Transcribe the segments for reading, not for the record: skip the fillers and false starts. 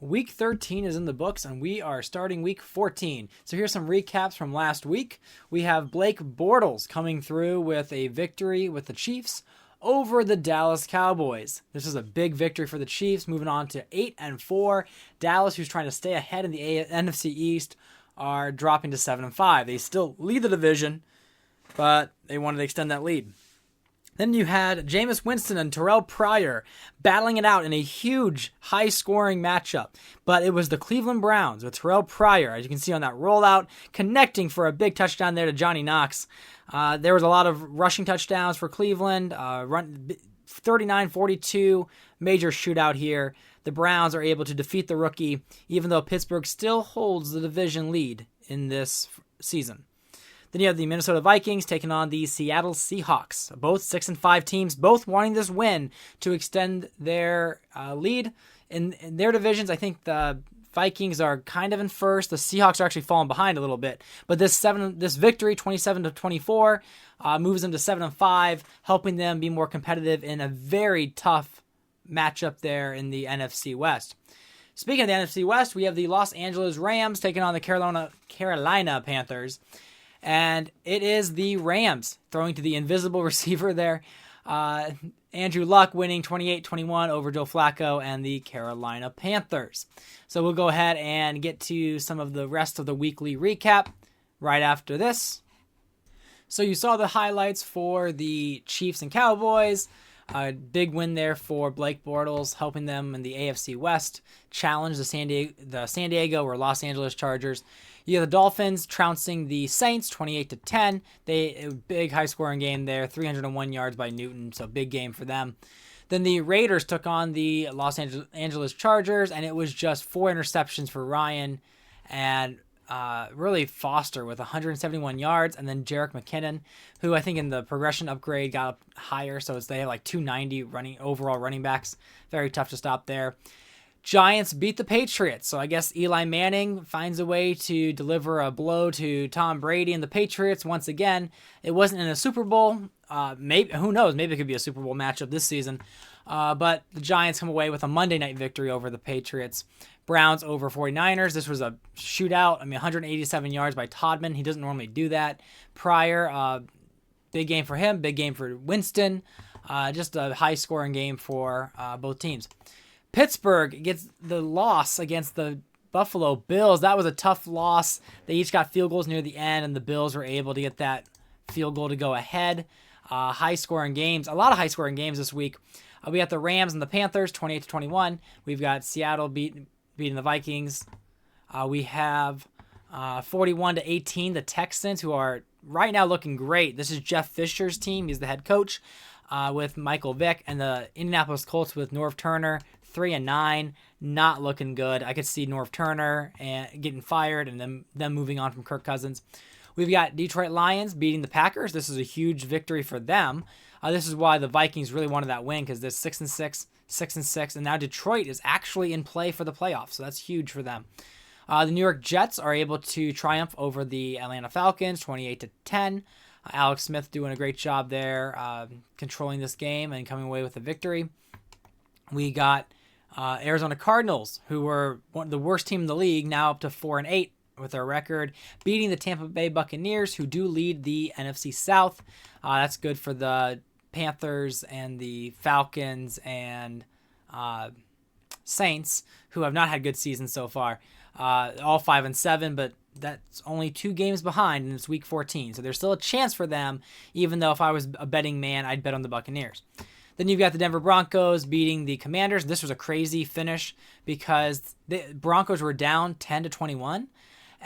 Week 13 is in the books, and we are starting Week 14. So here's some recaps from last week. We have Blake Bortles coming through with a victory with the Chiefs over the Dallas Cowboys. This is a big victory for the Chiefs, moving on to 8-4. Dallas, who's trying to stay ahead in the NFC East, are dropping to 7-5. They still lead the division, but they wanted to extend that lead. Then you had Jameis Winston and Terrell Pryor battling it out in a huge, high-scoring matchup. But it was the Cleveland Browns with Terrell Pryor, as you can see on that rollout, connecting for a big touchdown there to Johnny Knox. There was a lot of rushing touchdowns for Cleveland, 39-42, major shootout here. The Browns are able to defeat the rookie, even though Pittsburgh still holds the division lead in this season. Then you have the Minnesota Vikings taking on the Seattle Seahawks. Both 6-5 teams, both wanting this win to extend their lead. In their divisions, I think the Vikings are kind of in first. The Seahawks are actually falling behind a little bit. But this victory, 27-24, moves them to 7-5, helping them be more competitive in a very tough matchup there in the NFC West. Speaking of the NFC West, we have the Los Angeles Rams taking on the Carolina Panthers. And it is the Rams throwing to the invisible receiver there. Andrew Luck winning 28-21 over Joe Flacco and the Carolina Panthers. So we'll go ahead and get to some of the rest of the weekly recap right after this. So you saw the highlights for the Chiefs and Cowboys. A big win there for Blake Bortles, helping them in the AFC West challenge the San Diego or Los Angeles Chargers. You have the Dolphins trouncing the Saints 28-10. A big high-scoring game there, 301 yards by Newton, so big game for them. Then the Raiders took on the Los Angeles Chargers, and it was just 4 interceptions for Ryan and really Foster with 171 yards, and then Jerick McKinnon, who I think in the progression upgrade got up higher, so they have like 290 overall running backs. Very tough to stop there. Giants beat the Patriots, so I guess Eli Manning finds a way to deliver a blow to Tom Brady and the Patriots once again. It wasn't in a Super Bowl. Maybe, who knows? Maybe it could be a Super Bowl matchup this season. But the Giants come away with a Monday night victory over the Patriots. Browns over 49ers. This was a shootout. 187 yards by Todman. He doesn't normally do that. Pryor, big game for him. Big game for Winston. Just a high-scoring game for both teams. Pittsburgh gets the loss against the Buffalo Bills. That was a tough loss. They each got field goals near the end, and the Bills were able to get that field goal to go ahead. High-scoring games. A lot of high-scoring games this week. We got the Rams and the Panthers, 28-21. We've got Seattle beating the Vikings. We have 41-18, the Texans, who are right now looking great. This is Jeff Fisher's team. He's the head coach with Michael Vick, and the Indianapolis Colts with Norv Turner, 3-9, not looking good. I could see Norv Turner getting fired and then them moving on from Kirk Cousins. We've got Detroit Lions beating the Packers. This is a huge victory for them. This is why the Vikings really wanted that win, because they're 6-6, 6-6, and now Detroit is actually in play for the playoffs, so that's huge for them. The New York Jets are able to triumph over the Atlanta Falcons, 28-10. Alex Smith doing a great job there, controlling this game and coming away with a victory. We got Arizona Cardinals, who were the worst team in the league, now up to 4-8 with their record, beating the Tampa Bay Buccaneers, who do lead the NFC South. That's good for the Panthers and the Falcons and Saints, who have not had good seasons so far. All 5-7, but that's only 2 games behind, and it's week 14. So there's still a chance for them, even though if I was a betting man, I'd bet on the Buccaneers. Then you've got the Denver Broncos beating the Commanders. This was a crazy finish because the Broncos were down 10-21,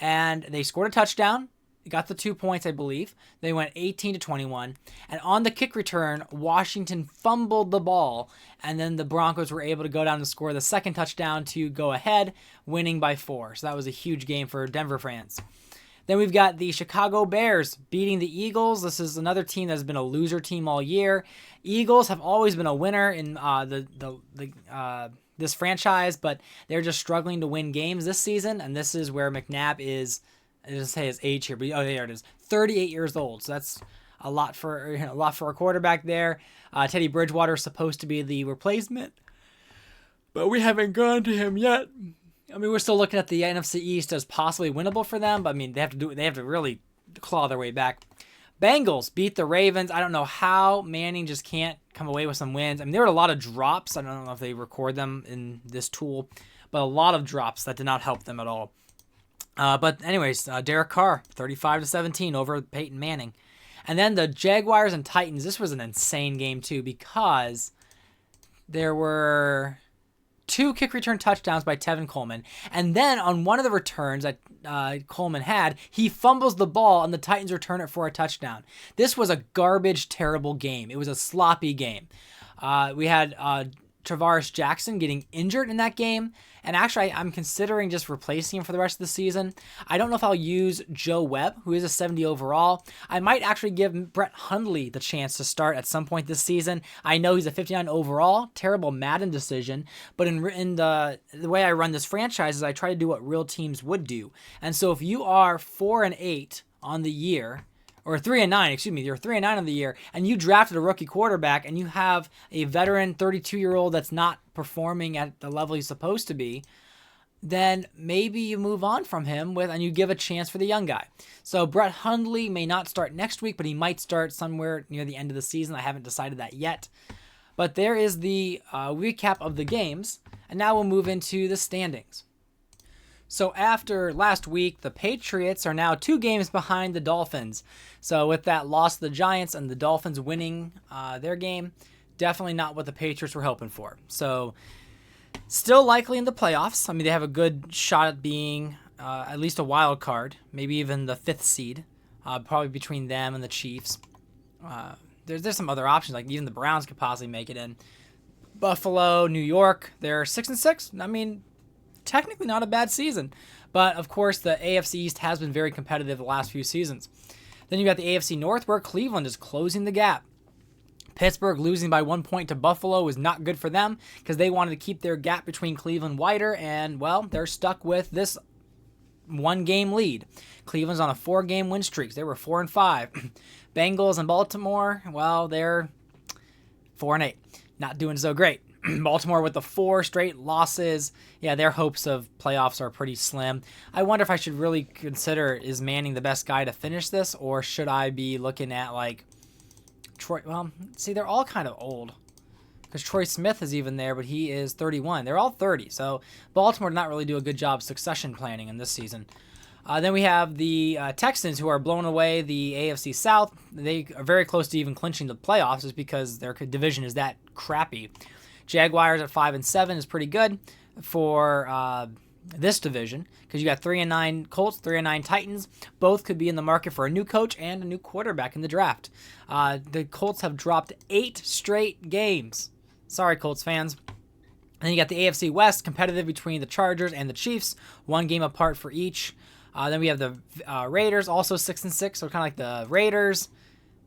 and they scored a touchdown. Got the 2 points, I believe. They went 18-21. And on the kick return, Washington fumbled the ball. And then the Broncos were able to go down and score the second touchdown to go ahead, winning by 4. So that was a huge game for Denver fans. Then we've got the Chicago Bears beating the Eagles. This is another team that's been a loser team all year. Eagles have always been a winner in this franchise, but they're just struggling to win games this season. And this is where McNabb is. It doesn't say his age here, but there it is, 38 years old. So that's a lot for a quarterback there. Teddy Bridgewater is supposed to be the replacement, but we haven't gone to him yet. I mean, we're still looking at the NFC East as possibly winnable for them, but I mean, they have to really claw their way back. Bengals beat the Ravens. I don't know how Manning just can't come away with some wins. I mean, there were a lot of drops. I don't know if they record them in this tool, but a lot of drops that did not help them at all. But anyways, Derek Carr, 35-17 over Peyton Manning. And then the Jaguars and Titans. This was an insane game too because there were 2 kick return touchdowns by Tevin Coleman. And then on one of the returns that Coleman had, he fumbles the ball and the Titans return it for a touchdown. This was a garbage, terrible game. It was a sloppy game. We had Travaris Jackson getting injured in that game. And actually, I'm considering just replacing him for the rest of the season. I don't know if I'll use Joe Webb, who is a 70 overall. I might actually give Brett Hundley the chance to start at some point this season. I know he's a 59 overall. Terrible Madden decision. But in the way I run this franchise is I try to do what real teams would do. And so if you are 4-8 on the year, or 3-9, excuse me, you're 3-9 on the year, and you drafted a rookie quarterback, and you have a veteran 32-year-old that's not performing at the level he's supposed to be, then maybe you move on from him and you give a chance for the young guy. So Brett Hundley may not start next week, but he might start somewhere near the end of the season. I haven't decided that yet. But there is the recap of the games, and now we'll move into the standings. So after last week, the Patriots are now 2 games behind the Dolphins. So with that loss to the Giants and the Dolphins winning their game, definitely not what the Patriots were hoping for. So still likely in the playoffs. I mean, they have a good shot at being at least a wild card, maybe even the 5th seed, probably between them and the Chiefs. There's some other options, like even the Browns could possibly make it in. Buffalo, New York, they're 6-6. I mean, technically not a bad season. But, of course, the AFC East has been very competitive the last few seasons. Then you got the AFC North, where Cleveland is closing the gap. Pittsburgh losing by 1 point to Buffalo was not good for them because they wanted to keep their gap between Cleveland wider, and, well, they're stuck with this 1-game lead. Cleveland's on a 4-game win streak. They were 4-5. Bengals and Baltimore, well, they're 4-8. Not doing so great. Baltimore with the 4 straight losses. Yeah, their hopes of playoffs are pretty slim. I wonder if I should really consider, is Manning the best guy to finish this, or should I be looking at, like, Troy? Well, see, they're all kind of old because Troy Smith is even there, but he is 31. They're all 30, so Baltimore did not really do a good job succession planning in this season. Then we have the Texans, who are blowing away the AFC South. They are very close to even clinching the playoffs just because their division is that crappy. Jaguars at 5-7 is pretty good for this division because you got 3-9 Colts, 3-9 Titans. Both could be in the market for a new coach and a new quarterback in the draft. The Colts have dropped 8 straight games. Sorry, Colts fans. And then you got the AFC West, competitive between the Chargers and the Chiefs, 1 game apart for each. Then we have the Raiders, also 6-6, so kind of like the Raiders,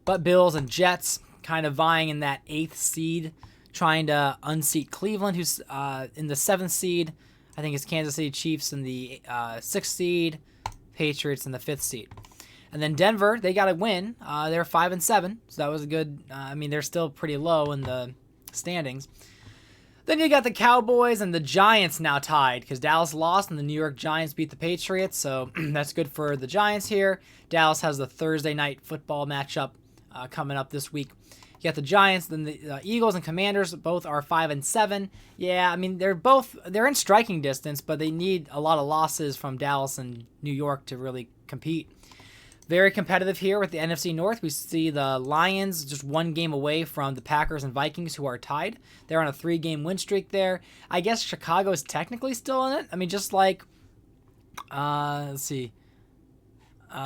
but Bills and Jets kind of vying in that 8th seed, trying to unseat Cleveland, who's in the 7th seed. I think it's Kansas City Chiefs in the 6th seed, Patriots in the 5th seed. And then Denver, they got a win. They're 5-7, so that was a good. I mean, they're still pretty low in the standings. Then you got the Cowboys and the Giants now tied because Dallas lost and the New York Giants beat the Patriots, so that's good for the Giants here. Dallas has the Thursday night football matchup coming up this week. You got the Giants, then the Eagles and Commanders, both are 5-7. Yeah, I mean, they're in striking distance, but they need a lot of losses from Dallas and New York to really compete. Very competitive here with the NFC North. We see the Lions just 1 game away from the Packers and Vikings, who are tied. They're on a 3-game win streak there. I guess Chicago is technically still in it. I mean, just like, let's see.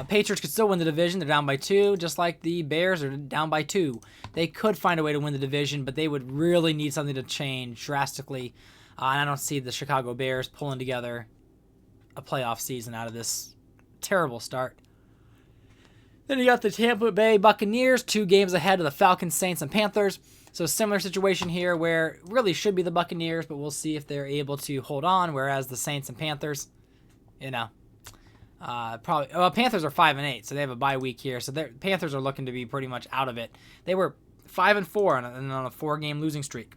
Patriots could still win the division. They're down by 2, just like the Bears are down by 2. They could find a way to win the division, but they would really need something to change drastically. And I don't see the Chicago Bears pulling together a playoff season out of this terrible start. Then you got the Tampa Bay Buccaneers, 2 games ahead of the Falcons, Saints, and Panthers. So similar situation here where it really should be the Buccaneers, but we'll see if they're able to hold on, whereas the Saints and Panthers, probably. Well, Panthers are 5-8, so they have a bye week here. So the Panthers are looking to be pretty much out of it. They were 5-4 on a 4-game losing streak.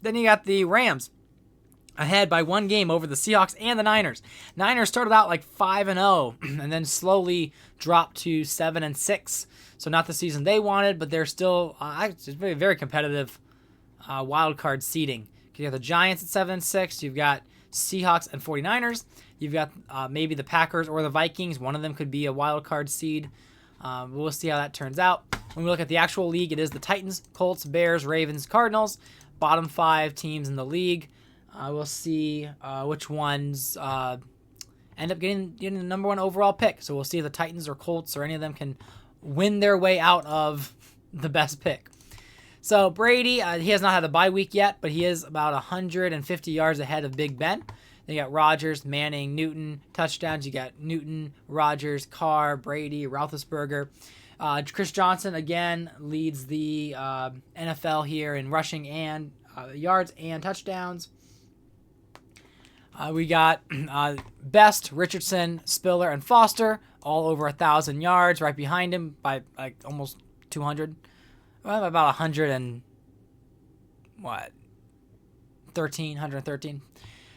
Then you got the Rams, ahead by 1 game over the Seahawks and the Niners. Niners started out like 5-0 and then slowly dropped to 7-6. So not the season they wanted, but they're still it's very, very competitive wild card seeding. You have the Giants at 7-6. You've got Seahawks and 49ers. You've got maybe the Packers or the Vikings. One of them could be a wild card seed. We'll see how that turns out. When we look at the actual league, it is the Titans, Colts, Bears, Ravens, Cardinals. Bottom 5 teams in the league. We'll see which ones end up getting the number 1 overall pick. So we'll see if the Titans or Colts or any of them can win their way out of the best pick. So Brady, he has not had a bye week yet, but he is about 150 yards ahead of Big Ben. Then you got Rodgers, Manning, Newton. Touchdowns, you got Newton, Rodgers, Carr, Brady, Roethlisberger. Chris Johnson, again, leads the NFL here in rushing and yards and touchdowns. We got Best, Richardson, Spiller, and Foster, all over 1,000 yards. Right behind him by like almost 200. Well, about 113.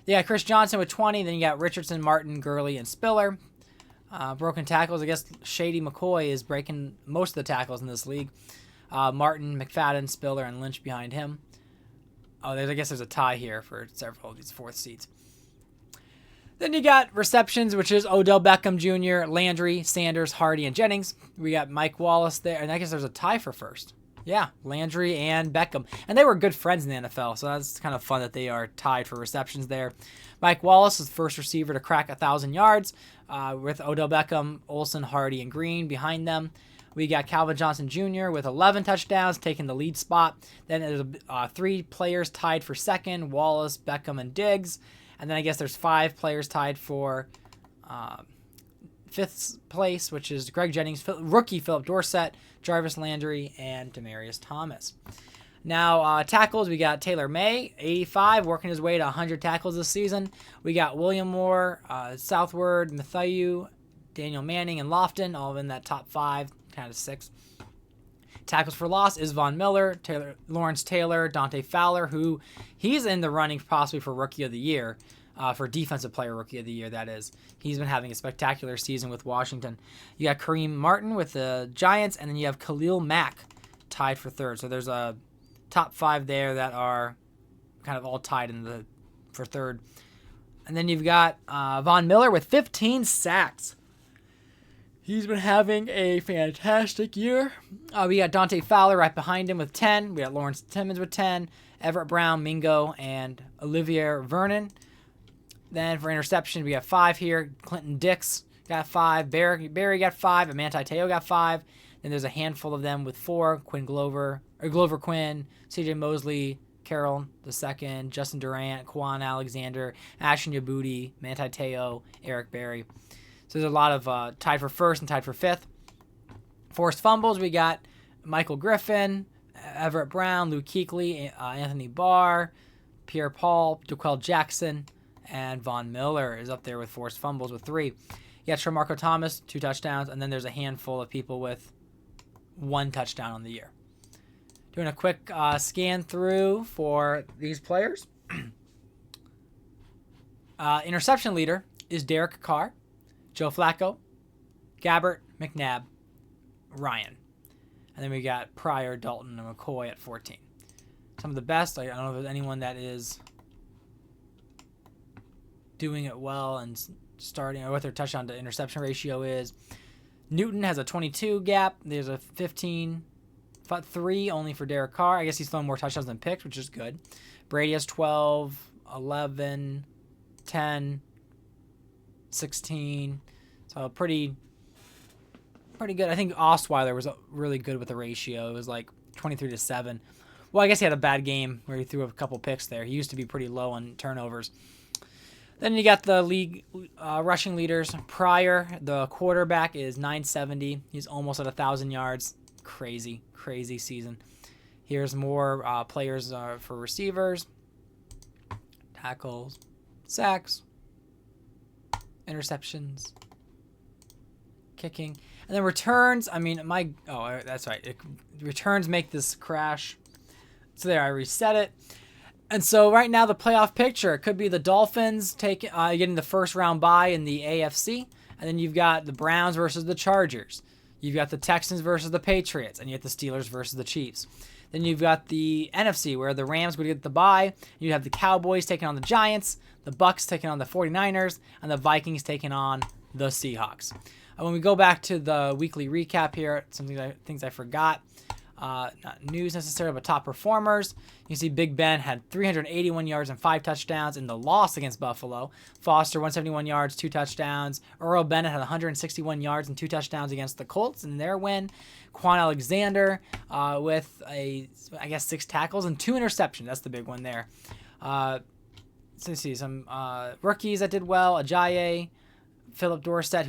Yeah, Chris Johnson with 20. Then you got Richardson, Martin, Gurley, and Spiller. Broken tackles, I guess Shady McCoy is breaking most of the tackles in this league. Martin, McFadden, Spiller, and Lynch behind him. I guess there's a tie here for several of these 4th seeds. Then you got receptions, which is Odell Beckham Jr., Landry, Sanders, Hardy, and Jennings. We got Mike Wallace there, and I guess there's a tie for first. Yeah, Landry and Beckham. And they were good friends in the NFL, so that's kind of fun that they are tied for receptions there. Mike Wallace is the first receiver to crack 1,000 yards, with Odell Beckham, Olsen, Hardy, and Green behind them. We got Calvin Johnson Jr. with 11 touchdowns, taking the lead spot. Then there's 3 players tied for second, Wallace, Beckham, and Diggs. And then I guess there's 5 players tied for 5th place, which is Greg Jennings, rookie Philip Dorsett, Jarvis Landry, and Demaryius Thomas. Now, tackles, we got Taylor May, 85, working his way to 100 tackles this season. We got William Moore, Southward, Mathieu, Daniel Manning, and Lofton, all in that top 5, kind of 6. Tackles for loss is Von Miller, Lawrence Taylor, Dante Fowler, who he's in the running possibly for Rookie of the Year, for Defensive Player Rookie of the Year, that is. He's been having a spectacular season with Washington. You got Kareem Martin with the Giants, and then you have Khalil Mack tied for 3rd. So there's a top 5 there that are kind of all tied for 3rd. And then you've got Von Miller with 15 sacks. He's been having a fantastic year. We got Dante Fowler right behind him with 10. We got Lawrence Timmons with 10. Everett Brown, Mingo, and Olivier Vernon. Then for interception, we got 5 here. Clinton Dix got 5. Barry got 5. and Manti Te'o got 5. Then there's a handful of them with 4. Glover Quinn, C.J. Mosley, Carroll II, Justin Durant, Quan Alexander, Ashton Yabuti, Manti Te'o, Eric Berry. So there's a lot of tied for 1st and tied for 5th. Forced fumbles, we got Michael Griffin, Everett Brown, Luke Kuechly, Anthony Barr, Pierre Paul, DeQuell Jackson, and Von Miller is up there with forced fumbles with 3. You got Tremarco Thomas, 2 touchdowns, and then there's a handful of people with 1 touchdown on the year. Doing a quick scan through for these players. Interception leader is Derek Carr, Joe Flacco, Gabbert, McNabb, Ryan. And then we got Pryor, Dalton, and McCoy at 14. Some of the best, I don't know if there's anyone that is doing it well and starting, or what their touchdown to interception ratio is. Newton has a 22 gap. There's a 15, 3 only for Derek Carr. I guess he's throwing more touchdowns than picks, which is good. Brady has 12, 11, 10, 16. So pretty good. I think Osweiler was really good with the ratio. It was like 23-7. Well, I guess he had a bad game where he threw a couple picks there. He used to be pretty low on turnovers. Then you got the league rushing leaders. Pryor, the quarterback, is 970. He's almost at 1,000 yards. Crazy season. Here's more players for receivers, tackles, sacks, interceptions, kicking, and then returns. I mean, that's right. Returns make this crash. So there, I reset it. And so right now the playoff picture could be the Dolphins getting the first round bye in the AFC, and then you've got the Browns versus the Chargers. You've got the Texans versus the Patriots, and you have the Steelers versus the Chiefs. Then you've got the NFC where the Rams would get the bye. You have the Cowboys taking on the Giants, the Bucks taking on the 49ers, and the Vikings taking on the Seahawks. When we go back to the weekly recap here, things I forgot. Not news necessarily, but top performers. You see Big Ben had 381 yards and 5 touchdowns in the loss against Buffalo. Foster, 171 yards, 2 touchdowns. Earl Bennett had 161 yards and 2 touchdowns against the Colts in their win. Quan Alexander with 6 tackles and 2 interceptions. That's the big one there. Let's see some rookies that did well. Ajayi, Philip Dorsett,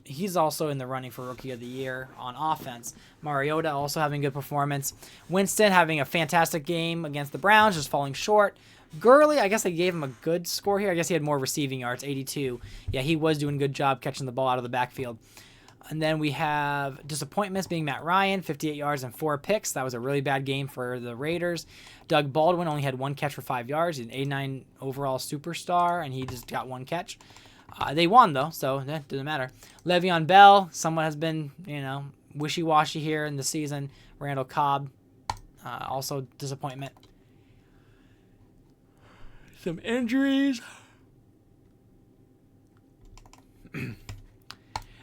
he's also in the running for Rookie of the Year on offense. Mariota also having a good performance. Winston having a fantastic game against the Browns, just falling short. Gurley, I guess they gave him a good score here. I guess he had more receiving yards, 82. Yeah, he was doing a good job catching the ball out of the backfield. And then we have disappointments being Matt Ryan, 58 yards and 4 picks. That was a really bad game for the Raiders. Doug Baldwin only had 1 catch for 5 yards. He's an 89 overall superstar, and he just got 1 catch. They won, though, so it doesn't matter. Le'Veon Bell, someone has been, wishy-washy here in the season. Randall Cobb, also disappointment. Some injuries. And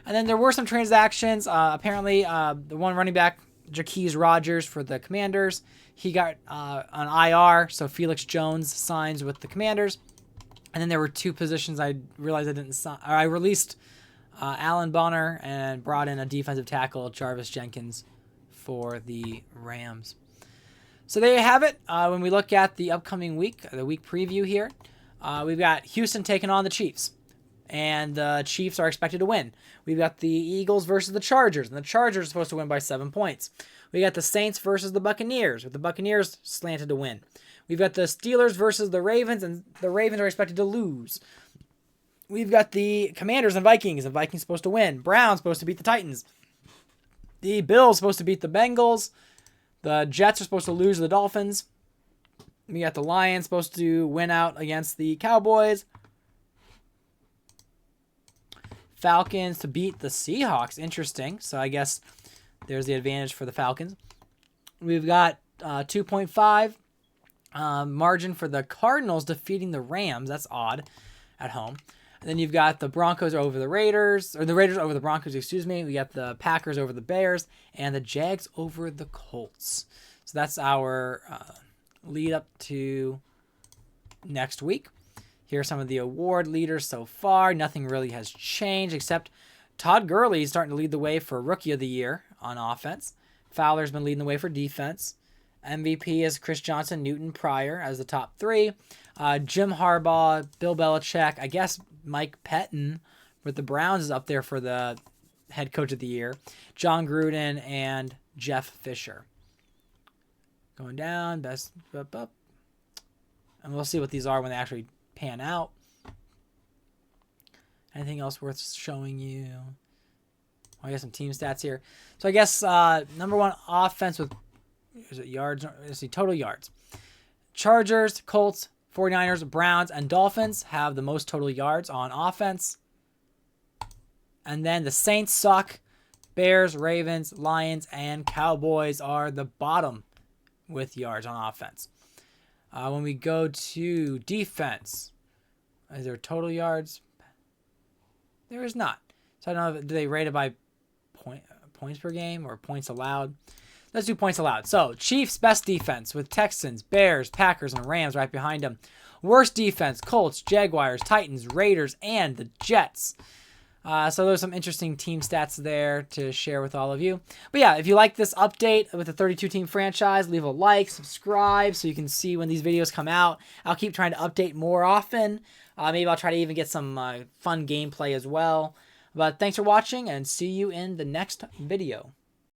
then there were some transactions. Apparently, the one running back, Jaquez Rogers for the Commanders, he got on IR, so Felix Jones signs with the Commanders. And then there were 2 positions I realized I didn't sign. I released Alan Bonner and brought in a defensive tackle, Jarvis Jenkins, for the Rams. So there you have it. When we look at the upcoming week, the week preview here, we've got Houston taking on the Chiefs. And the Chiefs are expected to win. We've got the Eagles versus the Chargers, and the Chargers are supposed to win by 7 points. We got the Saints versus the Buccaneers, with the Buccaneers slanted to win. We've got the Steelers versus the Ravens, and the Ravens are expected to lose. We've got the Commanders and Vikings supposed to win. Browns supposed to beat the Titans. The Bills supposed to beat the Bengals. The Jets are supposed to lose to the Dolphins. We got the Lions supposed to win out against the Cowboys. Falcons to beat the Seahawks. Interesting. So I guess there's the advantage for the Falcons. We've got 2.5 margin for the Cardinals defeating the Rams. That's odd at home. And then you've got the Broncos over the Raiders, or the Raiders over the Broncos, excuse me. We got the Packers over the Bears, and the Jags over the Colts. So that's our lead up to next week. Here are some of the award leaders so far. Nothing really has changed except Todd Gurley is starting to lead the way for Rookie of the Year on offense. Fowler's been leading the way for defense. MVP is Chris Johnson, Newton, Pryor as the top 3. Jim Harbaugh, Bill Belichick, I guess Mike Pettin with the Browns is up there for the head coach of the year. John Gruden and Jeff Fisher. Going down, best up. And we'll see what these are when they actually pan out. Anything else worth showing you? I got some team stats here. So I guess number 1 offense with yards. Let's see, total yards. Chargers, Colts, 49ers, Browns, and Dolphins have the most total yards on offense. And then the Saints suck. Bears, Ravens, Lions, and Cowboys are the bottom with yards on offense. When we go to defense, is there total yards? There is not. So I don't know, do they rate it by points per game or points allowed? Let's do points allowed. So Chiefs, best defense with Texans, Bears, Packers, and Rams right behind them. Worst defense, Colts, Jaguars, Titans, Raiders, and the Jets. So there's some interesting team stats there to share with all of you. But yeah, if you like this update with the 32-team franchise, leave a like, subscribe so you can see when these videos come out. I'll keep trying to update more often. Maybe I'll try to even get some fun gameplay as well. But thanks for watching, and see you in the next video.